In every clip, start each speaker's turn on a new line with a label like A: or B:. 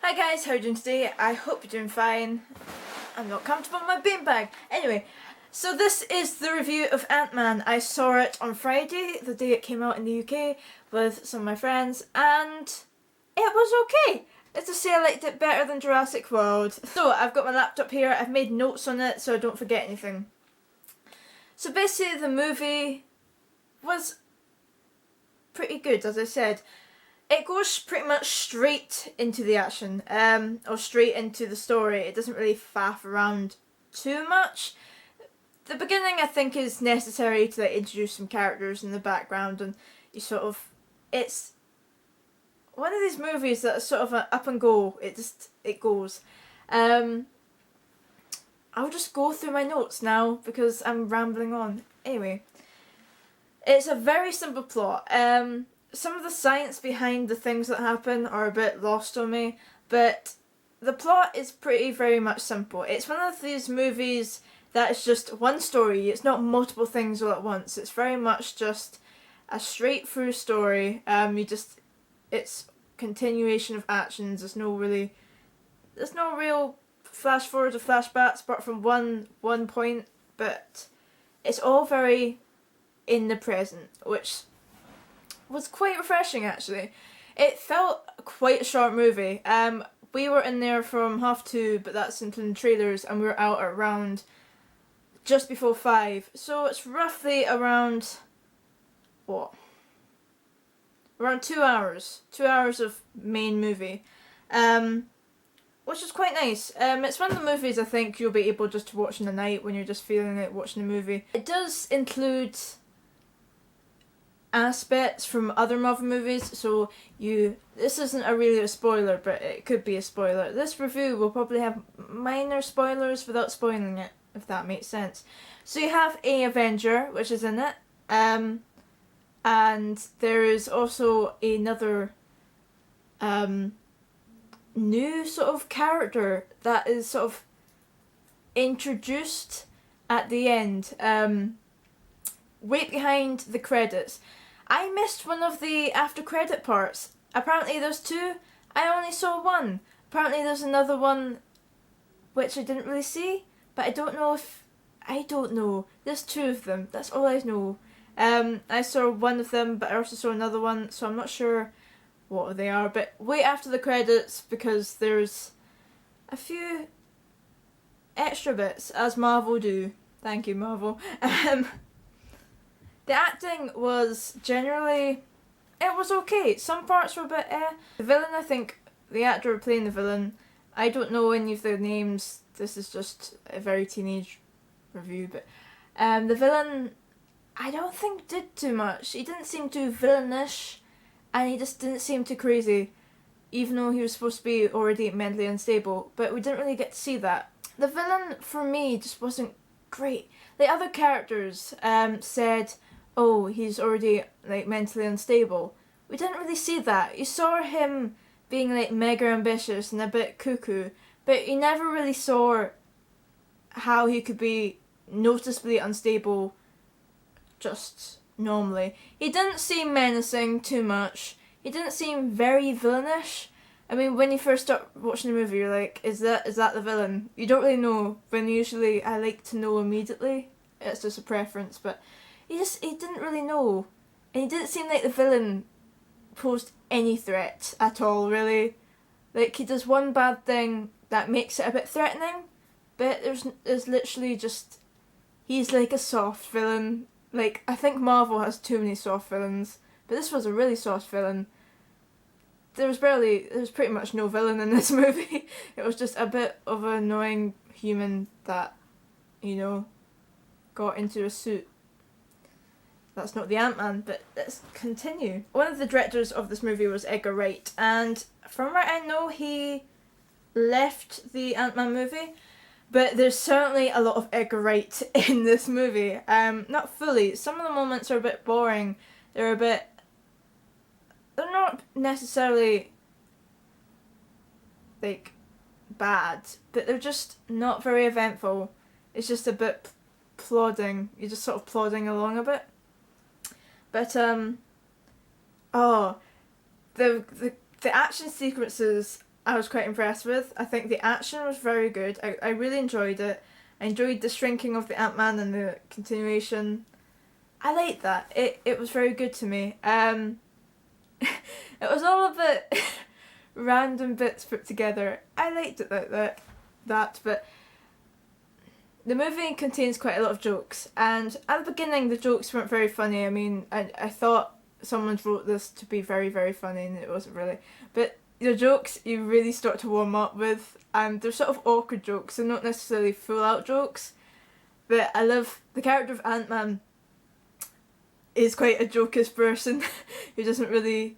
A: Hi guys, how are you doing today? I hope you're doing fine. I'm not comfortable in my beanbag. Anyway, so this is the review of Antman. I saw it on Friday, the day it came out in the UK, with some of my friends, and it was okay. Let's just say I liked it better than Jurassic World. So I've got my laptop here, I've made notes on it so I don't forget anything. So basically the movie was pretty good, as I said. It goes pretty much straight into the action, or straight into the story. It doesn't really faff around too much. The beginning, I think, is necessary to introduce some characters in the background, and you it's one of these movies that is sort of an up and go. It goes. I'll just go through my notes now because I'm rambling on. Anyway, it's a very simple plot. Some of the science behind the things that happen are a bit lost on me, but the plot is very much simple. It's one of these movies that is just one story. It's not multiple things all at once. It's very much just a straight through story. It's continuation of actions. There's no real flash forwards or flashbacks apart from one point, but it's all very in the present, which was quite refreshing actually. It felt quite a short movie. We were in there from 2:30, but that's including trailers, and we were out at around just before 5. So it's roughly around around 2 hours. 2 hours of main movie. Which is quite nice. It's one of the movies I think you'll be able just to watch in the night when you're just feeling like watching a movie. It does include aspects from other Marvel movies, so this isn't really a spoiler, but it could be a spoiler. This review will probably have minor spoilers without spoiling it, if that makes sense. So you have a Avenger, which is in it, and there is also another new sort of character that is sort of introduced at the end, right behind the credits. I missed one of the after credit parts. Apparently there's 2. I only saw 1. Apparently there's another one which I didn't really see, but I don't know. There's 2 of them. That's all I know. I saw one of them, but I also saw another one, so I'm not sure what they are. But wait after the credits because there's a few extra bits, as Marvel do. Thank you, Marvel. The acting was generally, it was okay. Some parts were a bit The villain, I think, the actor playing the villain, I don't know any of their names. This is just a very teenage review, but the villain, I don't think did too much. He didn't seem too villainish, and he just didn't seem too crazy, even though he was supposed to be already mentally unstable, but we didn't really get to see that. The villain, for me, just wasn't great. The other characters said, oh, he's already mentally unstable. We didn't really see that. You saw him being mega ambitious and a bit cuckoo, but you never really saw how he could be noticeably unstable just normally. He didn't seem menacing too much. He didn't seem very villainish. I mean, when you first start watching the movie, you're like, is that the villain? You don't really know. When usually I like to know immediately. It's just a preference, but he didn't really know. And he didn't seem like the villain posed any threat at all, really. He does one bad thing that makes it a bit threatening, but there's literally just, he's like a soft villain. I think Marvel has too many soft villains, but this was a really soft villain. There was pretty much no villain in this movie. It was just a bit of an annoying human that, got into a suit. That's not the Ant-Man, but let's continue. One of the directors of this movie was Edgar Wright, and from what I know, he left the Ant-Man movie, but there's certainly a lot of Edgar Wright in this movie. Not fully. Some of the moments are a bit boring. They're not necessarily bad, but they're just not very eventful. It's just a bit plodding. You're just sort of plodding along a bit. But the action sequences I was quite impressed with. I think the action was very good. I really enjoyed it. I enjoyed the shrinking of the Antman and the continuation. I liked that. It was very good to me. It was all a bit random bits put together. I liked it like that, but the movie contains quite a lot of jokes, and at the beginning the jokes weren't very funny. I mean, I thought someone wrote this to be very, very funny, and it wasn't really. But the jokes you really start to warm up with, and they're sort of awkward jokes, they're not necessarily full out jokes. But I love the character of Antman is quite a jokish person who doesn't really.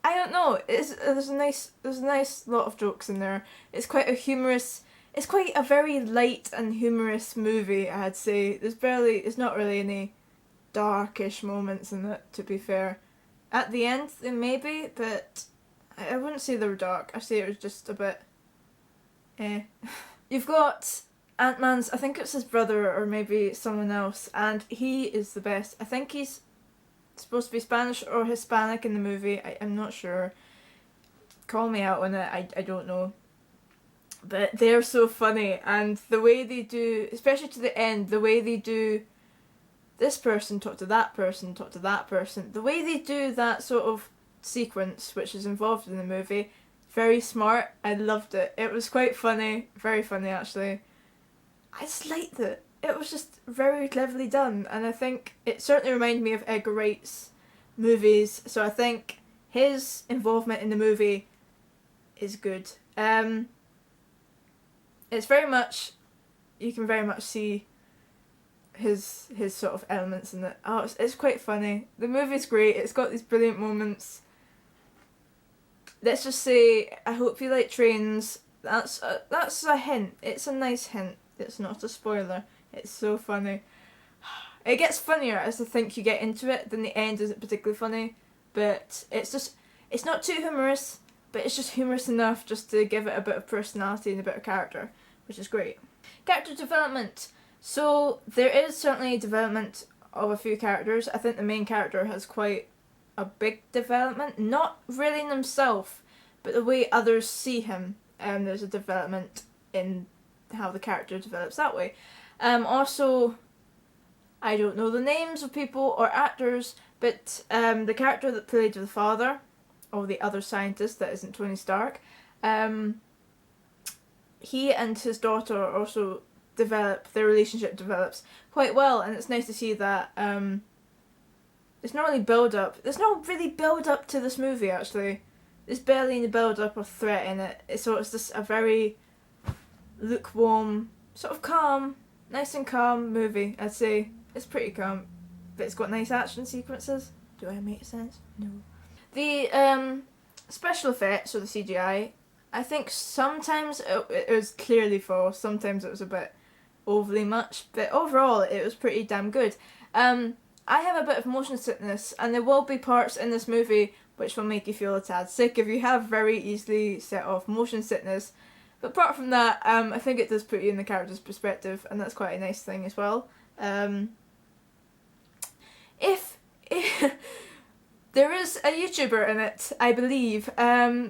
A: I don't know. There's a nice lot of jokes in there. It's quite a humorous. It's quite a very light and humorous movie, I'd say. There's not really any darkish moments in it, to be fair. At the end, there may be, but I wouldn't say they were dark. I'd say it was just a bit You've got Antman's, I think it's his brother or maybe someone else, and he is the best. I think he's supposed to be Spanish or Hispanic in the movie. I'm not sure. Call me out on it, I don't know. But they're so funny, and the way they do, especially to the end, the way they do this person talk to that person, talk to that person, the way they do that sort of sequence which is involved in the movie, very smart. I loved it. It was quite funny, very funny actually. I just liked it. It was just very cleverly done, and I think it certainly reminded me of Edgar Wright's movies, so I think his involvement in the movie is good. It's very much, you can very much see his sort of elements in it. Oh, it's quite funny. The movie's great. It's got these brilliant moments. Let's just say, I hope you like trains. That's a hint. It's a nice hint. It's not a spoiler. It's so funny. It gets funnier as I think you get into it. Then the end isn't particularly funny, but it's not too humorous, but it's just humorous enough just to give it a bit of personality and a bit of character, which is great. Character development. So there is certainly development of a few characters. I think the main character has quite a big development, not really in himself, but the way others see him. There's a development in how the character develops that way. Also, I don't know the names of people or actors, but the character that played the father, or the other scientist that isn't Tony Stark, he and his daughter also their relationship develops quite well, and it's nice to see that there's not really build up. There's no really build up to this movie actually. There's barely any build up or threat in it. It's just a very lukewarm, sort of calm, nice and calm movie, I'd say. It's pretty calm, but it's got nice action sequences. Do I make sense? No. The special effects, or the CGI, I think sometimes it was clearly false, sometimes it was a bit overly much, but overall it was pretty damn good. I have a bit of motion sickness, and there will be parts in this movie which will make you feel a tad sick if you have very easily set off motion sickness. But apart from that, I think it does put you in the character's perspective, and that's quite a nice thing as well. If there is a YouTuber in it, I believe. I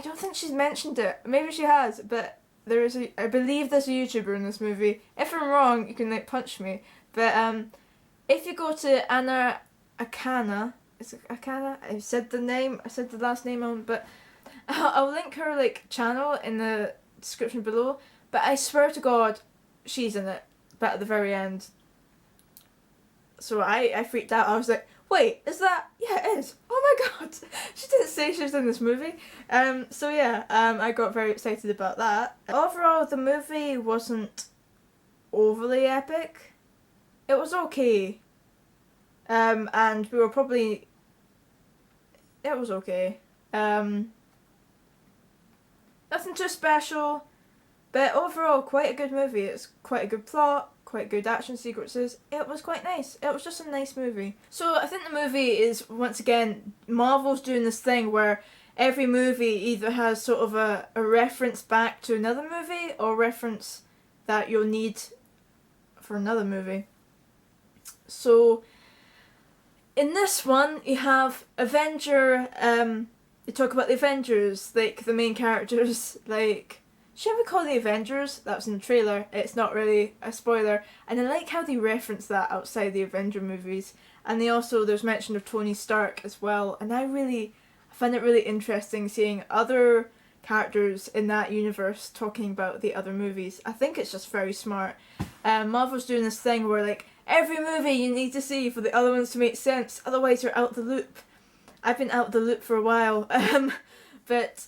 A: don't think she's mentioned it. Maybe she has, but I believe there's a YouTuber in this movie. If I'm wrong, you can punch me. But if you go to Anna Akana, is it Akana? I said the last name on, but I'll link her channel in the description below. But I swear to God, she's in it. But at the very end. So I freaked out. I was like, wait, is that? Yeah, it is. Oh my God, she didn't say she was in this movie. So yeah, I got very excited about that. Overall, the movie wasn't overly epic. It was okay. And we were probably. It was okay. Nothing too special, but overall quite a good movie. It's quite a good plot. Quite good action sequences. It was quite nice. It was just a nice movie. So I think the movie is, once again, Marvel's doing this thing where every movie either has sort of a reference back to another movie or reference that you'll need for another movie. So in this one you have Avenger, you talk about the Avengers, like the main characters, like, should we call the Avengers? That was in the trailer, it's not really a spoiler, and I like how they reference that outside the Avenger movies, and they also, there's mention of Tony Stark as well, and I find it really interesting seeing other characters in that universe talking about the other movies. I think it's just very smart. Marvel's doing this thing where like every movie you need to see for the other ones to make sense, otherwise you're out the loop. I've been out the loop for a while. But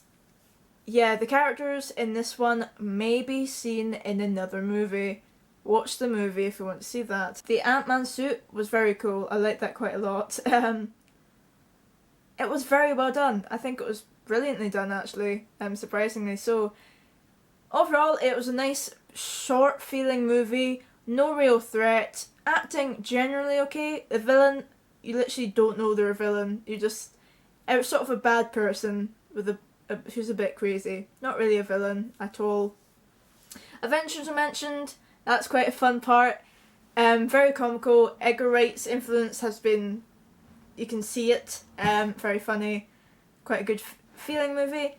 A: yeah, the characters in this one may be seen in another movie. Watch the movie if you want to see that. The Ant-Man suit was very cool. I liked that quite a lot. It was very well done. I think it was brilliantly done, actually, surprisingly so. Overall, it was a nice, short feeling movie, no real threat, acting generally okay. The villain, you literally don't know they're a villain, it was sort of a bad person with who's a bit crazy, not really a villain at all. Avengers are mentioned, that's quite a fun part, very comical. Edgar Wright's influence has been, you can see it, very funny, quite a good feeling movie.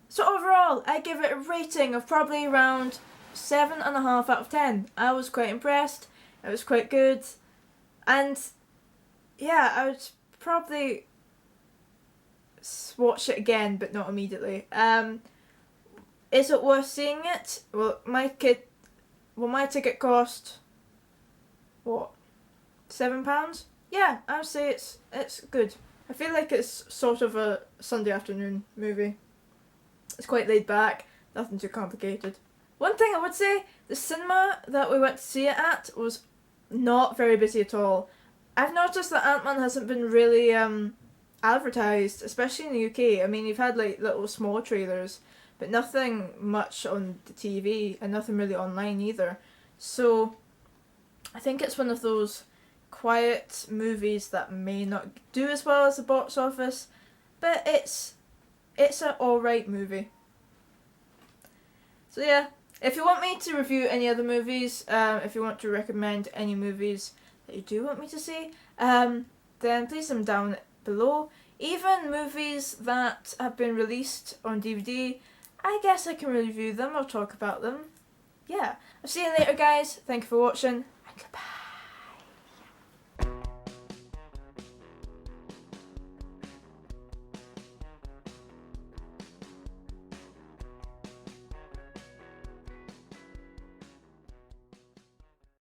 A: So overall, I give it a rating of probably around 7.5 out of 10. I was quite impressed, it was quite good, and yeah, I would probably watch it again, but not immediately. Is it worth seeing it? Well, my ticket cost, what, £7? Yeah, I would say it's good. I feel like it's sort of a Sunday afternoon movie. It's quite laid back, nothing too complicated. One thing I would say, the cinema that we went to see it at was not very busy at all. I've noticed that Ant-Man hasn't been really advertised, especially in the UK. I mean, you've had like little small trailers, but nothing much on the TV and nothing really online either. So I think it's one of those quiet movies that may not do as well as the box office, but it's an alright movie. So yeah, if you want me to review any other movies, if you want to recommend any movies that you do want me to see, then please them down below. Even movies that have been released on DVD, I guess I can review them or talk about them. Yeah, I'll see you later guys, thank you for watching, and goodbye.